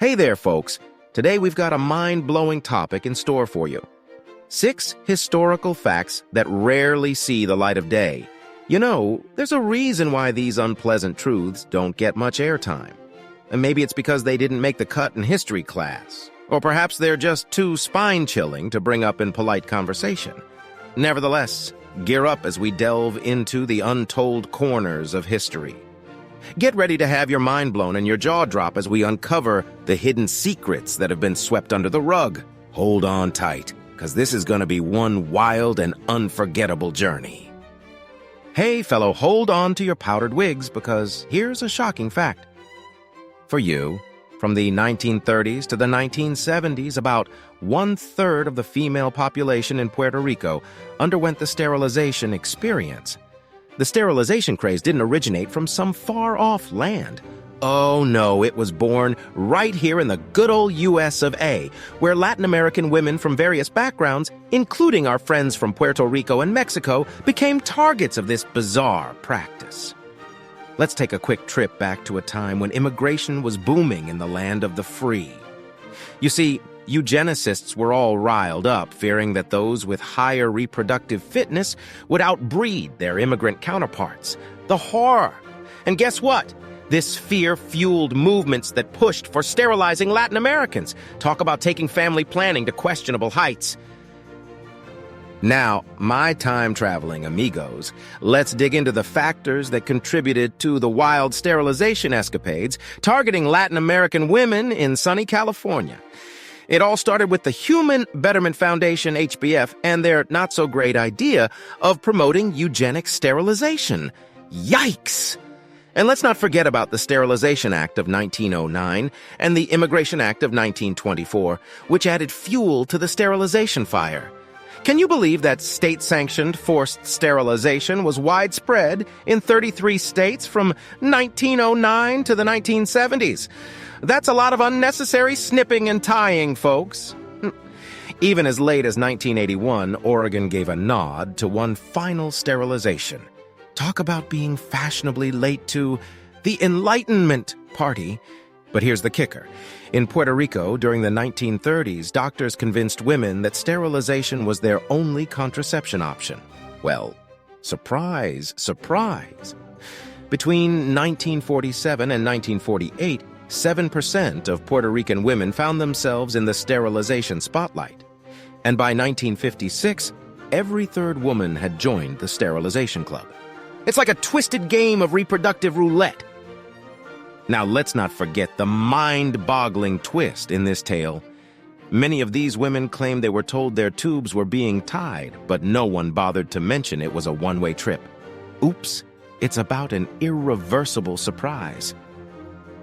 Hey there, folks. Today we've got a mind-blowing topic in store for you. 6 historical facts that rarely see the light of day. You know, there's a reason why these unpleasant truths don't get much airtime. And maybe it's because they didn't make the cut in history class. Or perhaps they're just too spine-chilling to bring up in polite conversation. Nevertheless, gear up as we delve into the untold corners of history. Get ready to have your mind blown and your jaw drop as we uncover the hidden secrets that have been swept under the rug. Hold on tight, because this is going to be one wild and unforgettable journey. Hey, fellow, hold on to your powdered wigs, because here's a shocking fact. For you, from the 1930s to the 1970s, about 1/3 of the female population in Puerto Rico underwent the sterilization experience. The sterilization craze didn't originate from some far-off land. Oh no, it was born right here in the good old US of A, where Latin American women from various backgrounds, including our friends from Puerto Rico and Mexico, became targets of this bizarre practice. Let's take a quick trip back to a time when immigration was booming in the land of the free. You see, eugenicists were all riled up, fearing that those with higher reproductive fitness would outbreed their immigrant counterparts. The horror! And guess what? This fear fueled movements that pushed for sterilizing Latin Americans. Talk about taking family planning to questionable heights. Now, my time-traveling amigos, let's dig into the factors that contributed to the wild sterilization escapades targeting Latin American women in sunny California. It all started with the Human Betterment Foundation, HBF, and their not-so-great idea of promoting eugenic sterilization. Yikes! And let's not forget about the Sterilization Act of 1909 and the Immigration Act of 1924, which added fuel to the sterilization fire. Can you believe that state-sanctioned forced sterilization was widespread in 33 states from 1909 to the 1970s? That's a lot of unnecessary snipping and tying, folks. Even as late as 1981, Oregon gave a nod to one final sterilization. Talk about being fashionably late to the Enlightenment Party. But here's the kicker. In Puerto Rico, during the 1930s, doctors convinced women that sterilization was their only contraception option. Well, surprise, surprise. Between 1947 and 1948, 7% of Puerto Rican women found themselves in the sterilization spotlight. And by 1956, every third woman had joined the sterilization club. It's like a twisted game of reproductive roulette. Now, let's not forget the mind-boggling twist in this tale. Many of these women claimed they were told their tubes were being tied, but no one bothered to mention it was a one-way trip. Oops, it's about an irreversible surprise.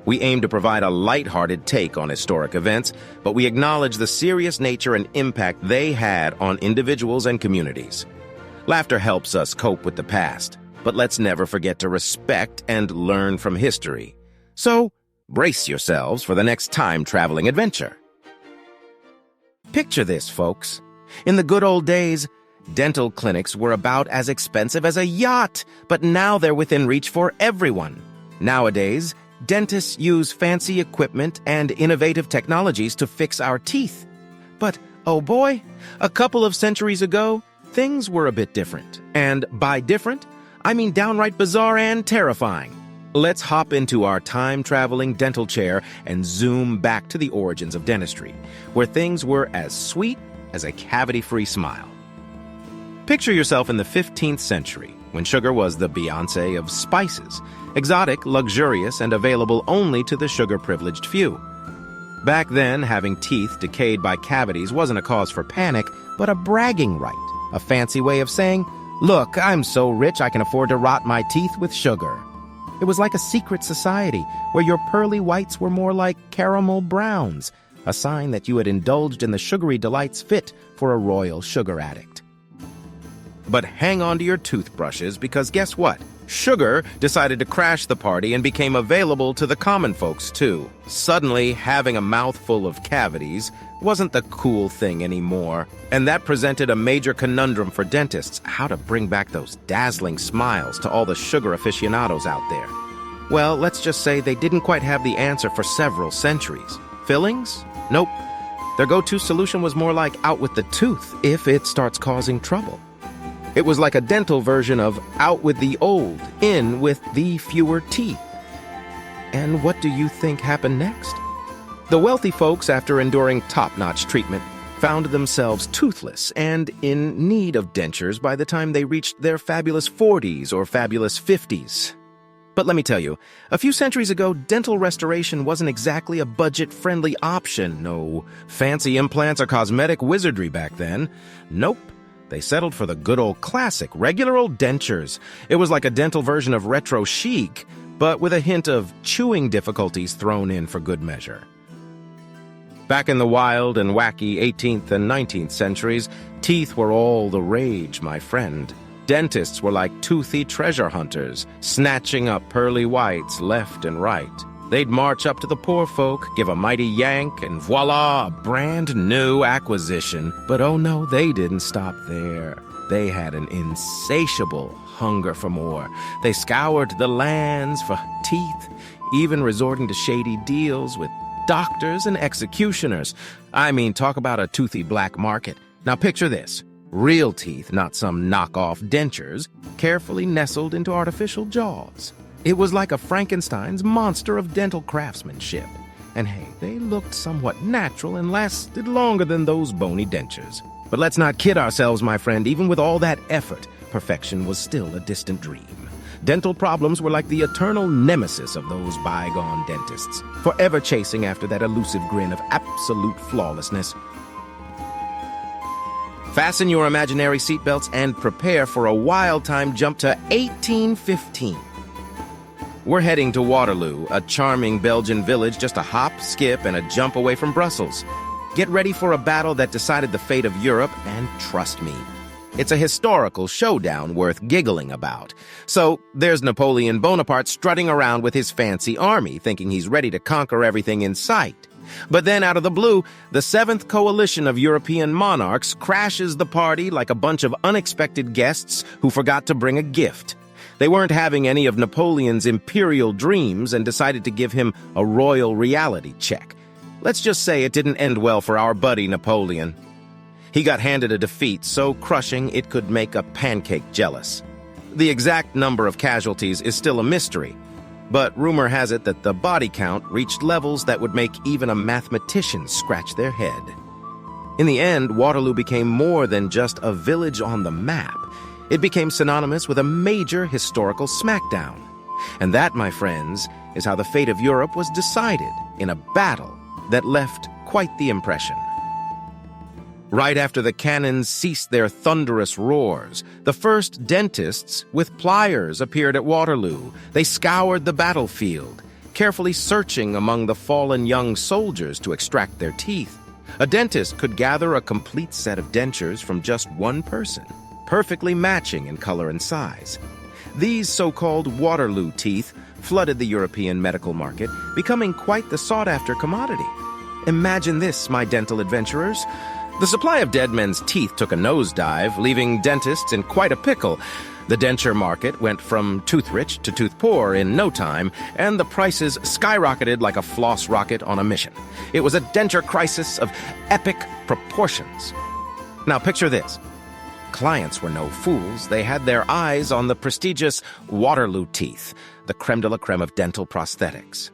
We aim to provide a lighthearted take on historic events, but we acknowledge the serious nature and impact they had on individuals and communities. Laughter helps us cope with the past, but let's never forget to respect and learn from history. So, brace yourselves for the next time-traveling adventure. Picture this, folks. In the good old days, dental clinics were about as expensive as a yacht, but now they're within reach for everyone. Nowadays, dentists use fancy equipment and innovative technologies to fix our teeth. But, oh boy, a couple of centuries ago, things were a bit different. And by different, I mean downright bizarre and terrifying. Let's hop into our time-traveling dental chair and zoom back to the origins of dentistry, where things were as sweet as a cavity-free smile. Picture yourself in the 15th century, when sugar was the Beyoncé of spices, exotic, luxurious, and available only to the sugar-privileged few. Back then, having teeth decayed by cavities wasn't a cause for panic, but a bragging right, a fancy way of saying, "Look, I'm so rich I can afford to rot my teeth with sugar." It was like a secret society, where your pearly whites were more like caramel browns, a sign that you had indulged in the sugary delights fit for a royal sugar addict. But hang on to your toothbrushes, because guess what? Sugar decided to crash the party and became available to the common folks, too. Suddenly, having a mouthful of cavities wasn't the cool thing anymore, and that presented a major conundrum for dentists: how to bring back those dazzling smiles to all the sugar aficionados out there. Well, let's just say they didn't quite have the answer for several centuries. Fillings? Nope. Their go-to solution was more like out with the tooth if it starts causing trouble. It was like a dental version of out with the old, in with the fewer teeth. And what do you think happened next? The wealthy folks, after enduring top-notch treatment, found themselves toothless and in need of dentures by the time they reached their fabulous 40s or fabulous 50s. But let me tell you, a few centuries ago, dental restoration wasn't exactly a budget-friendly option. No fancy implants or cosmetic wizardry back then. Nope. They settled for the good old classic, regular old dentures. It was like a dental version of retro chic, but with a hint of chewing difficulties thrown in for good measure. Back in the wild and wacky 18th and 19th centuries, teeth were all the rage, my friend. Dentists were like toothy treasure hunters, snatching up pearly whites left and right. They'd march up to the poor folk, give a mighty yank, and voila, a brand new acquisition. But oh no, they didn't stop there. They had an insatiable hunger for more. They scoured the lands for teeth, even resorting to shady deals with doctors and executioners. I mean, talk about a toothy black market. Now picture this. Real teeth, not some knockoff dentures, carefully nestled into artificial jaws. It was like a Frankenstein's monster of dental craftsmanship. And hey, they looked somewhat natural and lasted longer than those bony dentures. But let's not kid ourselves, my friend. Even with all that effort, perfection was still a distant dream. Dental problems were like the eternal nemesis of those bygone dentists, forever chasing after that elusive grin of absolute flawlessness. Fasten your imaginary seatbelts and prepare for a wild time jump to 1815. We're heading to Waterloo, a charming Belgian village just a hop, skip, and a jump away from Brussels. Get ready for a battle that decided the fate of Europe, and trust me, it's a historical showdown worth giggling about. So there's Napoleon Bonaparte strutting around with his fancy army, thinking he's ready to conquer everything in sight. But then, out of the blue, the Seventh Coalition of European monarchs crashes the party like a bunch of unexpected guests who forgot to bring a gift. They weren't having any of Napoleon's imperial dreams and decided to give him a royal reality check. Let's just say it didn't end well for our buddy Napoleon. He got handed a defeat so crushing it could make a pancake jealous. The exact number of casualties is still a mystery, but rumor has it that the body count reached levels that would make even a mathematician scratch their head. In the end, Waterloo became more than just a village on the map. It became synonymous with a major historical smackdown. And that, my friends, is how the fate of Europe was decided in a battle that left quite the impression. Right after the cannons ceased their thunderous roars, the first dentists with pliers appeared at Waterloo. They scoured the battlefield, carefully searching among the fallen young soldiers to extract their teeth. A dentist could gather a complete set of dentures from just one person, perfectly matching in color and size. These so-called Waterloo teeth flooded the European medical market, becoming quite the sought-after commodity. Imagine this, my dental adventurers. The supply of dead men's teeth took a nosedive, leaving dentists in quite a pickle. The denture market went from tooth-rich to tooth-poor in no time, and the prices skyrocketed like a floss rocket on a mission. It was a denture crisis of epic proportions. Now picture this. Clients were no fools. They had their eyes on the prestigious Waterloo teeth, the creme de la creme of dental prosthetics.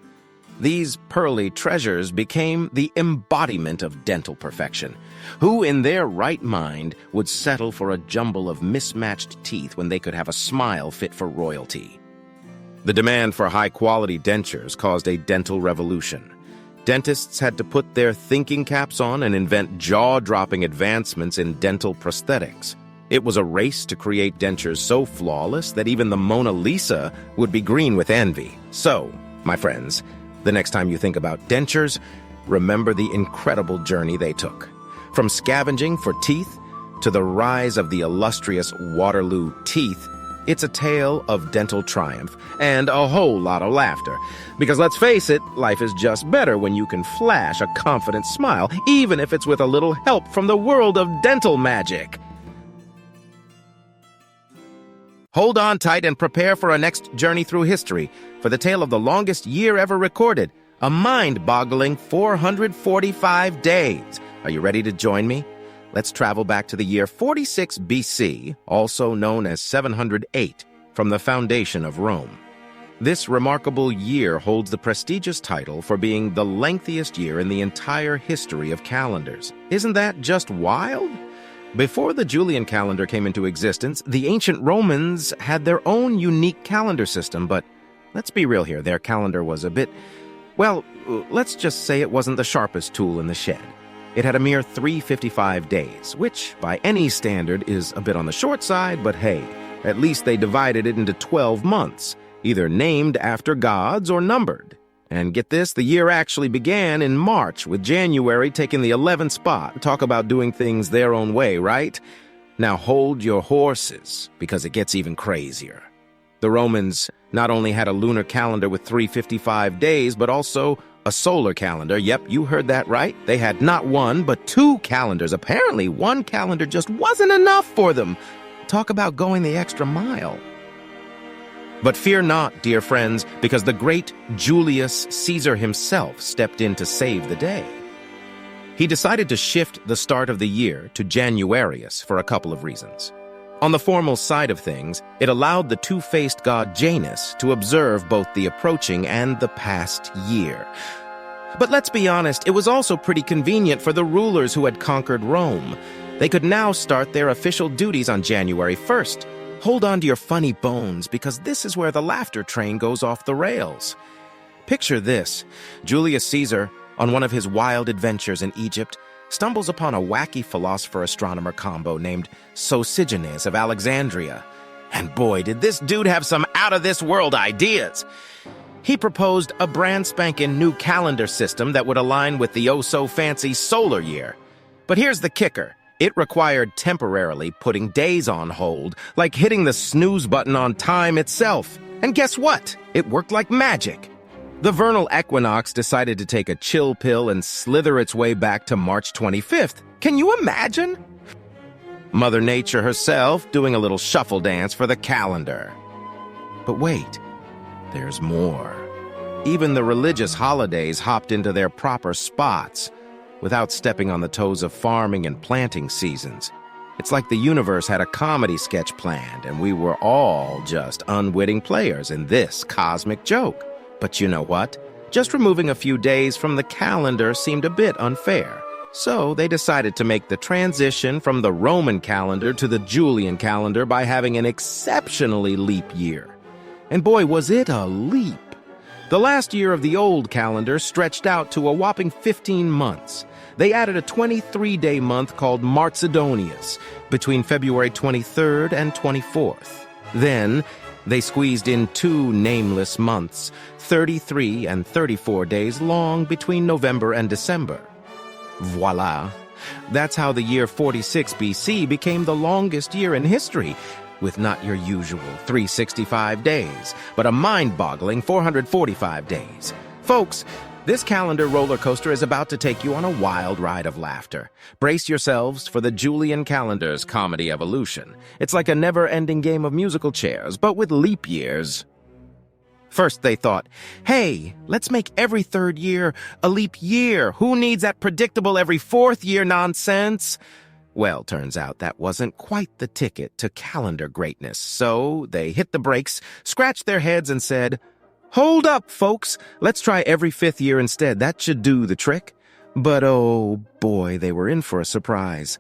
These pearly treasures became the embodiment of dental perfection. Who in their right mind would settle for a jumble of mismatched teeth when they could have a smile fit for royalty? The demand for high-quality dentures caused a dental revolution. Dentists had to put their thinking caps on and invent jaw-dropping advancements in dental prosthetics. It was a race to create dentures so flawless that even the Mona Lisa would be green with envy. So, my friends, the next time you think about dentures, remember the incredible journey they took. From scavenging for teeth to the rise of the illustrious Waterloo teeth, it's a tale of dental triumph and a whole lot of laughter. Because let's face it, life is just better when you can flash a confident smile, even if it's with a little help from the world of dental magic. Hold on tight and prepare for our next journey through history for the tale of the longest year ever recorded, A mind-boggling 445 days. Are you ready to join me? Let's travel back to the year 46 BC, also known as 708, from the foundation of Rome. This remarkable year holds the prestigious title for being the lengthiest year in the entire history of calendars. Isn't that just wild? Before the Julian calendar came into existence, the ancient Romans had their own unique calendar system, but let's be real here, their calendar was a bit, well, let's just say it wasn't the sharpest tool in the shed. It had a mere 355 days, which, by any standard, is a bit on the short side, but hey, at least they divided it into 12 months, either named after gods or numbered. And get this, the year actually began in March, with January taking the 11th spot. Talk about doing things their own way, right? Now hold your horses, because it gets even crazier. The Romans not only had a lunar calendar with 355 days, but also a solar calendar. Yep, you heard that right. They had not one, but two calendars. Apparently, one calendar just wasn't enough for them. Talk about going the extra mile. But fear not, dear friends, because the great Julius Caesar himself stepped in to save the day. He decided to shift the start of the year to Januarius for a couple of reasons. On the formal side of things, it allowed the two-faced god Janus to observe both the approaching and the past year. But let's be honest, it was also pretty convenient for the rulers who had conquered Rome. They could now start their official duties on January 1st. Hold on to your funny bones, because this is where the laughter train goes off the rails. Picture this. Julius Caesar, on one of his wild adventures in Egypt, stumbles upon a wacky philosopher-astronomer combo named Sosigenes of Alexandria. And boy, did this dude have some out-of-this-world ideas! He proposed a brand-spanking new calendar system that would align with the oh-so-fancy solar year. But here's the kicker. It required temporarily putting days on hold, like hitting the snooze button on time itself. And guess what? It worked like magic. The vernal equinox decided to take a chill pill and slither its way back to March 25th. Can you imagine? Mother Nature herself doing a little shuffle dance for the calendar. But wait, there's more. Even the religious holidays hopped into their proper spots without stepping on the toes of farming and planting seasons. It's like the universe had a comedy sketch planned, and we were all just unwitting players in this cosmic joke. But you know what? Just removing a few days from the calendar seemed a bit unfair. So they decided to make the transition from the Roman calendar to the Julian calendar by having an exceptionally leap year. And boy, was it a leap! The last year of the old calendar stretched out to a whopping 15 months. They added a 23-day month called Marcedonius between February 23rd and 24th. Then, they squeezed in two nameless months, 33 and 34 days long between November and December. Voila! That's how the year 46 BC became the longest year in history, with not your usual 365 days, but a mind-boggling 445 days. Folks, this calendar roller coaster is about to take you on a wild ride of laughter. Brace yourselves for the Julian calendar's comedy evolution. It's like a never-ending game of musical chairs, but with leap years. First they thought, hey, let's make every third year a leap year. Who needs that predictable every fourth year nonsense? Well, turns out that wasn't quite the ticket to calendar greatness, so they hit the brakes, scratched their heads, and said, hold up, folks, let's try every fifth year instead. That should do the trick. But oh boy, they were in for a surprise.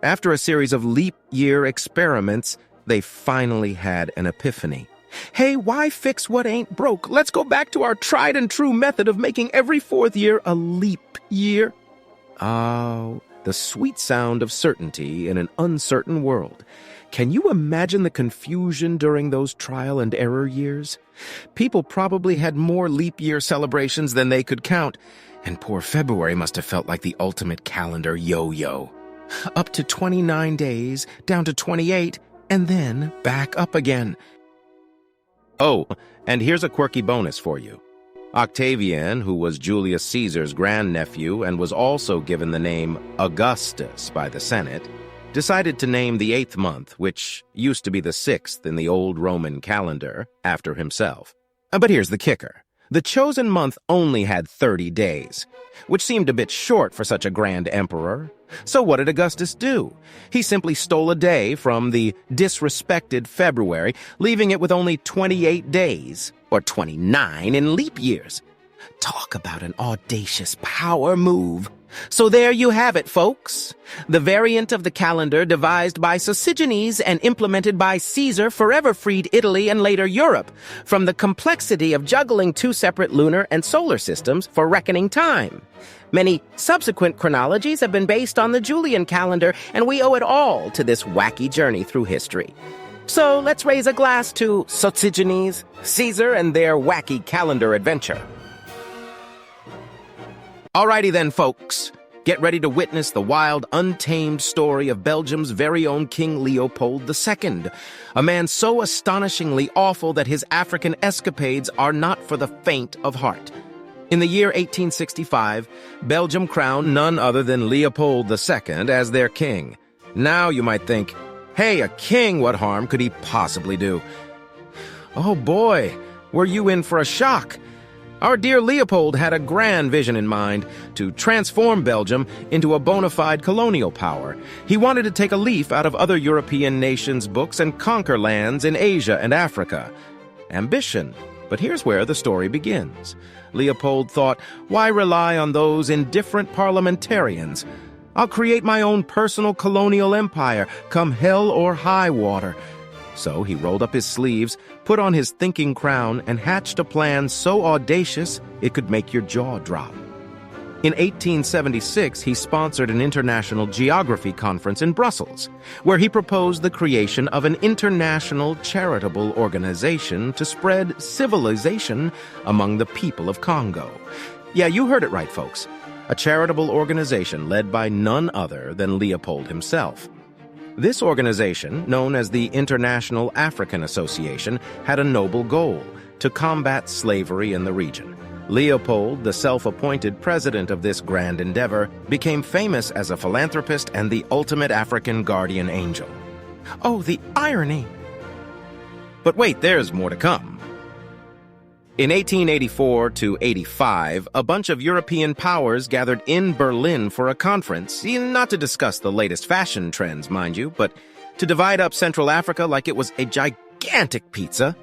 After a series of leap year experiments, they finally had an epiphany. Hey, why fix what ain't broke? Let's go back to our tried and true method of making every fourth year a leap year. Oh, the sweet sound of certainty in an uncertain world. Can you imagine the confusion during those trial and error years? People probably had more leap year celebrations than they could count, and poor February must have felt like the ultimate calendar yo-yo. Up to 29 days, down to 28, and then back up again. Oh, and here's a quirky bonus for you. Octavian, who was Julius Caesar's grandnephew and was also given the name Augustus by the Senate, decided to name the 8th month, which used to be the 6th in the old Roman calendar, after himself. But here's the kicker. The chosen month only had 30 days, which seemed a bit short for such a grand emperor. So what did Augustus do? He simply stole a day from the disrespected February, leaving it with only 28 days, or 29 in leap years. Talk about an audacious power move. So there you have it, folks. The variant of the calendar devised by Sosigenes and implemented by Caesar forever freed Italy and later Europe from the complexity of juggling two separate lunar and solar systems for reckoning time. Many subsequent chronologies have been based on the Julian calendar, and we owe it all to this wacky journey through history. So let's raise a glass to Sosigenes, Caesar, and their wacky calendar adventure. Alrighty then, folks. Get ready to witness the wild, untamed story of Belgium's very own King Leopold II, a man so astonishingly awful that his African escapades are not for the faint of heart. In the year 1865, Belgium crowned none other than Leopold II as their king. Now you might think, hey, a king, what harm could he possibly do? Oh boy, were you in for a shock. Our dear Leopold had a grand vision in mind to transform Belgium into a bona fide colonial power. He wanted to take a leaf out of other European nations' books and conquer lands in Asia and Africa. Ambition. But here's where the story begins. Leopold thought, why rely on those indifferent parliamentarians? I'll create my own personal colonial empire, come hell or high water. So he rolled up his sleeves, put on his thinking crown, and hatched a plan so audacious it could make your jaw drop. In 1876, he sponsored an international geography conference in Brussels, where he proposed the creation of an international charitable organization to spread civilization among the people of Congo. Yeah, you heard it right, folks. A charitable organization led by none other than Leopold himself. This organization, known as the International African Association, had a noble goal: to combat slavery in the region. Leopold, the self-appointed president of this grand endeavor, became famous as a philanthropist and the ultimate African guardian angel. Oh, the irony! But wait, there's more to come. In 1884 to 85, a bunch of European powers gathered in Berlin for a conference, not to discuss the latest fashion trends, mind you, but to divide up Central Africa like it was a gigantic pizza.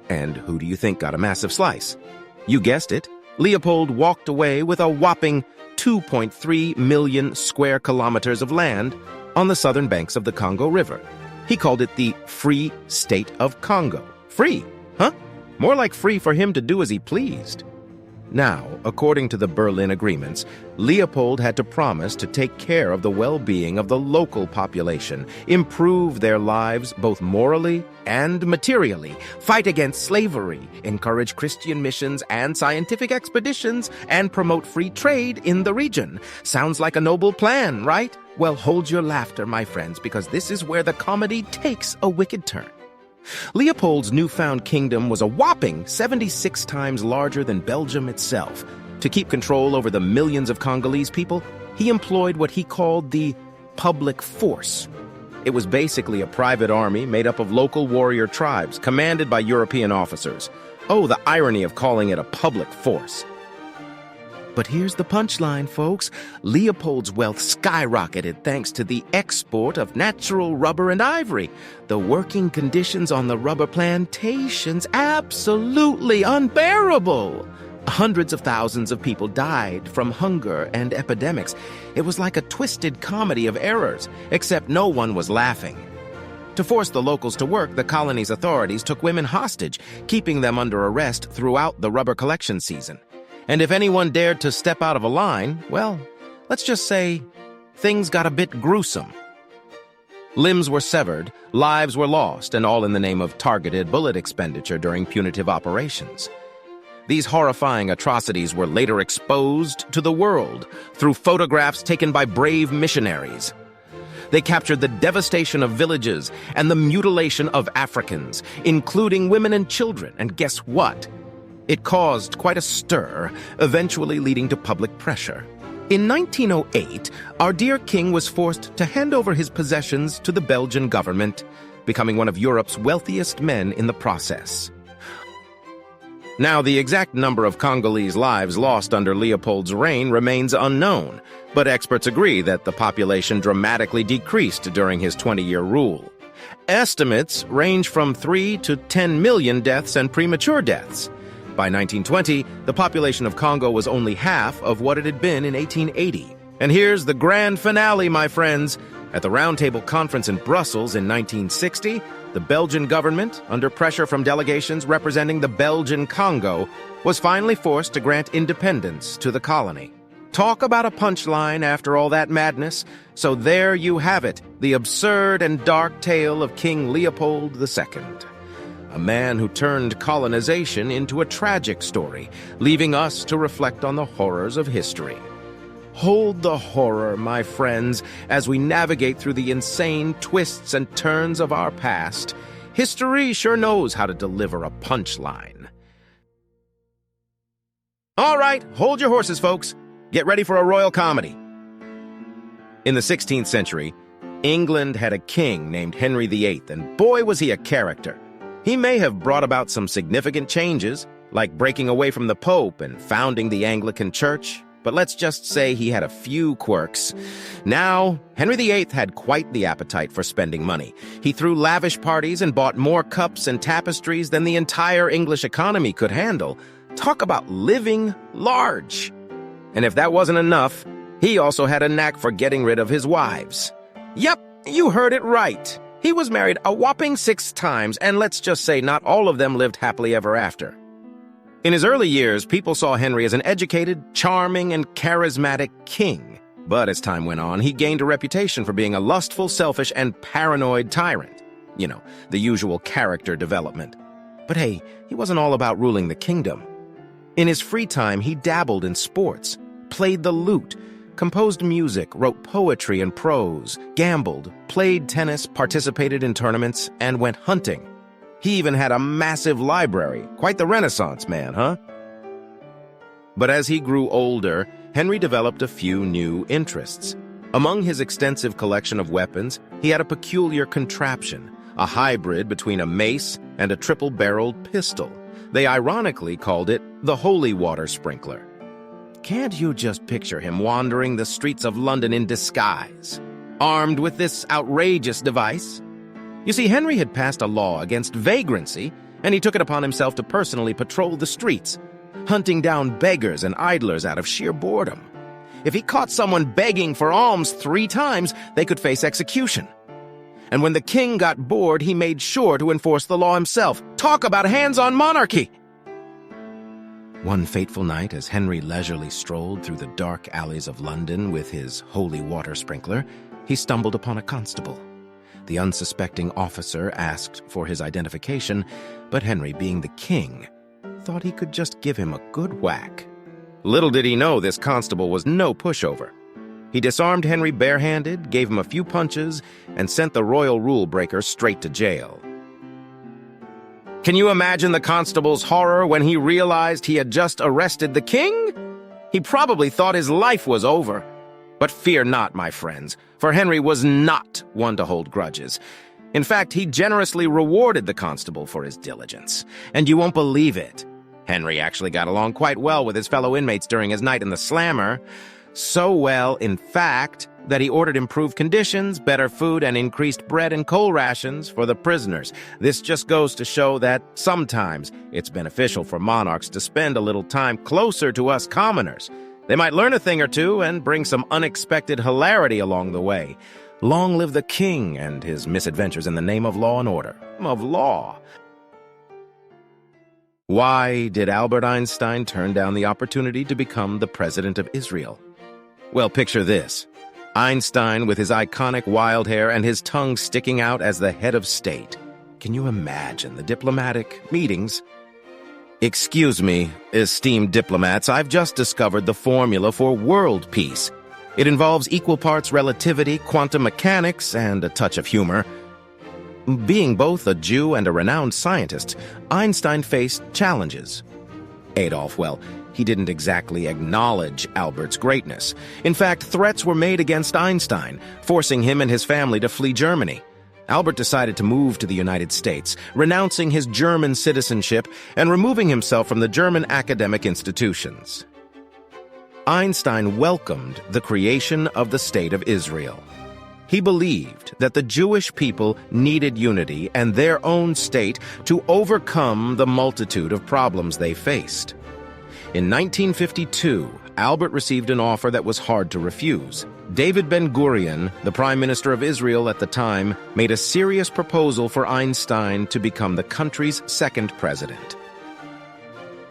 And who do you think got a massive slice? You guessed it. Leopold walked away with a whopping 2.3 million square kilometers of land on the southern banks of the Congo River. He called it the Free State of Congo. Free, huh? More like free for him to do as he pleased. Now, according to the Berlin agreements, Leopold had to promise to take care of the well-being of the local population, improve their lives both morally and materially, fight against slavery, encourage Christian missions and scientific expeditions, and promote free trade in the region. Sounds like a noble plan, right? Well, hold your laughter, my friends, because this is where the comedy takes a wicked turn. Leopold's newfound kingdom was a whopping 76 times larger than Belgium itself. To keep control over the millions of Congolese people, he employed what he called the public force. It was basically a private army made up of local warrior tribes, commanded by European officers. Oh, the irony of calling it a public force. But here's the punchline, folks. Leopold's wealth skyrocketed thanks to the export of natural rubber and ivory. The working conditions on the rubber plantations, absolutely unbearable. Hundreds of thousands of people died from hunger and epidemics. It was like a twisted comedy of errors, except no one was laughing. To force the locals to work, the colony's authorities took women hostage, keeping them under arrest throughout the rubber collection season. And if anyone dared to step out of a line, well, let's just say things got a bit gruesome. Limbs were severed, lives were lost, and all in the name of targeted bullet expenditure during punitive operations. These horrifying atrocities were later exposed to the world through photographs taken by brave missionaries. They captured the devastation of villages and the mutilation of Africans, including women and children, and guess what? It caused quite a stir, eventually leading to public pressure. In 1908, our dear king was forced to hand over his possessions to the Belgian government, becoming one of Europe's wealthiest men in the process. Now, the exact number of Congolese lives lost under Leopold's reign remains unknown, but experts agree that the population dramatically decreased during his 20-year rule. Estimates range from 3 to 10 million deaths and premature deaths. By 1920, the population of Congo was only half of what it had been in 1880. And here's the grand finale, my friends. At the Round Table Conference in Brussels in 1960, the Belgian government, under pressure from delegations representing the Belgian Congo, was finally forced to grant independence to the colony. Talk about a punchline after all that madness. So there you have it, the absurd and dark tale of King Leopold II. A man who turned colonization into a tragic story, leaving us to reflect on the horrors of history. Hold the horror, my friends, as we navigate through the insane twists and turns of our past. History sure knows how to deliver a punchline. All right, hold your horses, folks. Get ready for a royal comedy. In the 16th century, England had a king named Henry VIII, and boy was he a character. He may have brought about some significant changes, like breaking away from the Pope and founding the Anglican Church, but let's just say he had a few quirks. Now, Henry VIII had quite the appetite for spending money. He threw lavish parties and bought more cups and tapestries than the entire English economy could handle. Talk about living large. And if that wasn't enough, he also had a knack for getting rid of his wives. Yep, you heard it right. He was married a whopping 6 times, and let's just say not all of them lived happily ever after. In his early years, people saw Henry as an educated, charming, and charismatic king. But as time went on, he gained a reputation for being a lustful, selfish, and paranoid tyrant. You know, the usual character development. But hey, he wasn't all about ruling the kingdom. In his free time, he dabbled in sports, played the lute, composed music, wrote poetry and prose, gambled, played tennis, participated in tournaments, and went hunting. He even had a massive library. Quite the Renaissance man, huh? But as he grew older, Henry developed a few new interests. Among his extensive collection of weapons, he had a peculiar contraption, a hybrid between a mace and a triple-barreled pistol. They ironically called it the holy water sprinkler. Can't you just picture him wandering the streets of London in disguise, armed with this outrageous device? You see, Henry had passed a law against vagrancy, and he took it upon himself to personally patrol the streets, hunting down beggars and idlers out of sheer boredom. If he caught someone begging for alms 3 times, they could face execution. And when the king got bored, he made sure to enforce the law himself. Talk about hands-on monarchy! One fateful night, as Henry leisurely strolled through the dark alleys of London with his holy water sprinkler, he stumbled upon a constable. The unsuspecting officer asked for his identification, but Henry, being the king, thought he could just give him a good whack. Little did he know this constable was no pushover. He disarmed Henry barehanded, gave him a few punches, and sent the royal rule breaker straight to jail. Can you imagine the constable's horror when he realized he had just arrested the king? He probably thought his life was over. But fear not, my friends, for Henry was not one to hold grudges. In fact, he generously rewarded the constable for his diligence. And you won't believe it. Henry actually got along quite well with his fellow inmates during his night in the slammer. So well, in fact, that he ordered improved conditions, better food, and increased bread and coal rations for the prisoners. This just goes to show that sometimes it's beneficial for monarchs to spend a little time closer to us commoners. They might learn a thing or two and bring some unexpected hilarity along the way. Long live the king and his misadventures in the name of law and order. Of law. Why did Albert Einstein turn down the opportunity to become the president of Israel? Well, picture this. Einstein with his iconic wild hair and his tongue sticking out as the head of state. Can you imagine the diplomatic meetings? Excuse me, esteemed diplomats, I've just discovered the formula for world peace. It involves equal parts relativity, quantum mechanics, and a touch of humor. Being both a Jew and a renowned scientist, Einstein faced challenges. Adolf, well, he didn't exactly acknowledge Albert's greatness. In fact, threats were made against Einstein, forcing him and his family to flee Germany. Albert decided to move to the United States, renouncing his German citizenship and removing himself from the German academic institutions. Einstein welcomed the creation of the State of Israel. He believed that the Jewish people needed unity and their own state to overcome the multitude of problems they faced. In 1952, Albert received an offer that was hard to refuse. David Ben-Gurion, the Prime Minister of Israel at the time, made a serious proposal for Einstein to become the country's second president.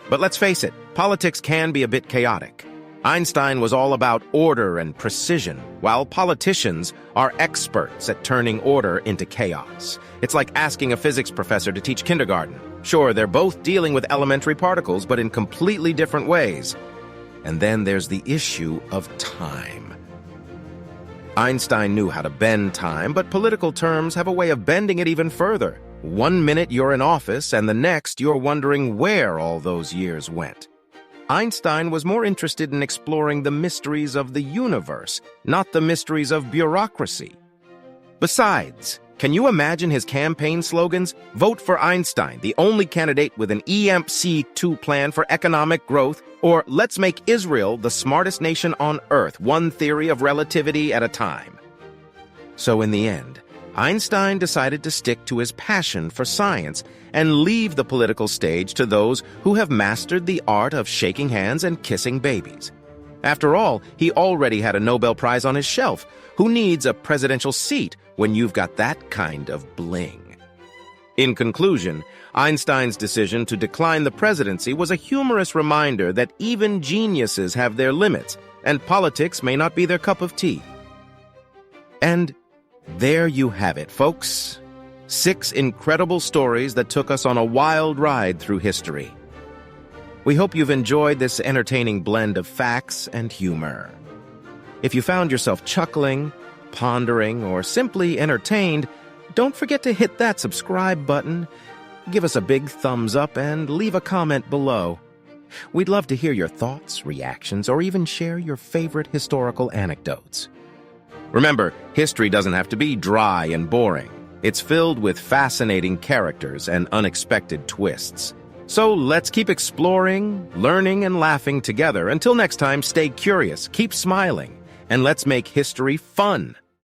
But let's face it, politics can be a bit chaotic. Einstein was all about order and precision, while politicians are experts at turning order into chaos. It's like asking a physics professor to teach kindergarten. Sure, they're both dealing with elementary particles, but in completely different ways. And then there's the issue of time. Einstein knew how to bend time, but political terms have a way of bending it even further. 1 minute you're in office, and the next you're wondering where all those years went. Einstein was more interested in exploring the mysteries of the universe, not the mysteries of bureaucracy. Besides, can you imagine his campaign slogans? Vote for Einstein, the only candidate with an EMC2 plan for economic growth, or let's make Israel the smartest nation on Earth, one theory of relativity at a time. So in the end, Einstein decided to stick to his passion for science and leave the political stage to those who have mastered the art of shaking hands and kissing babies. After all, he already had a Nobel Prize on his shelf. Who needs a presidential seat when you've got that kind of bling? In conclusion, Einstein's decision to decline the presidency was a humorous reminder that even geniuses have their limits, and politics may not be their cup of tea. And there you have it, folks. 6 incredible stories that took us on a wild ride through history. We hope you've enjoyed this entertaining blend of facts and humor. If you found yourself chuckling, pondering, or simply entertained, don't forget to hit that subscribe button, give us a big thumbs up, and leave a comment below. We'd love to hear your thoughts, reactions, or even share your favorite historical anecdotes. Remember, history doesn't have to be dry and boring. It's filled with fascinating characters and unexpected twists. So let's keep exploring, learning, and laughing together. Until next time, stay curious, keep smiling, and let's make history fun.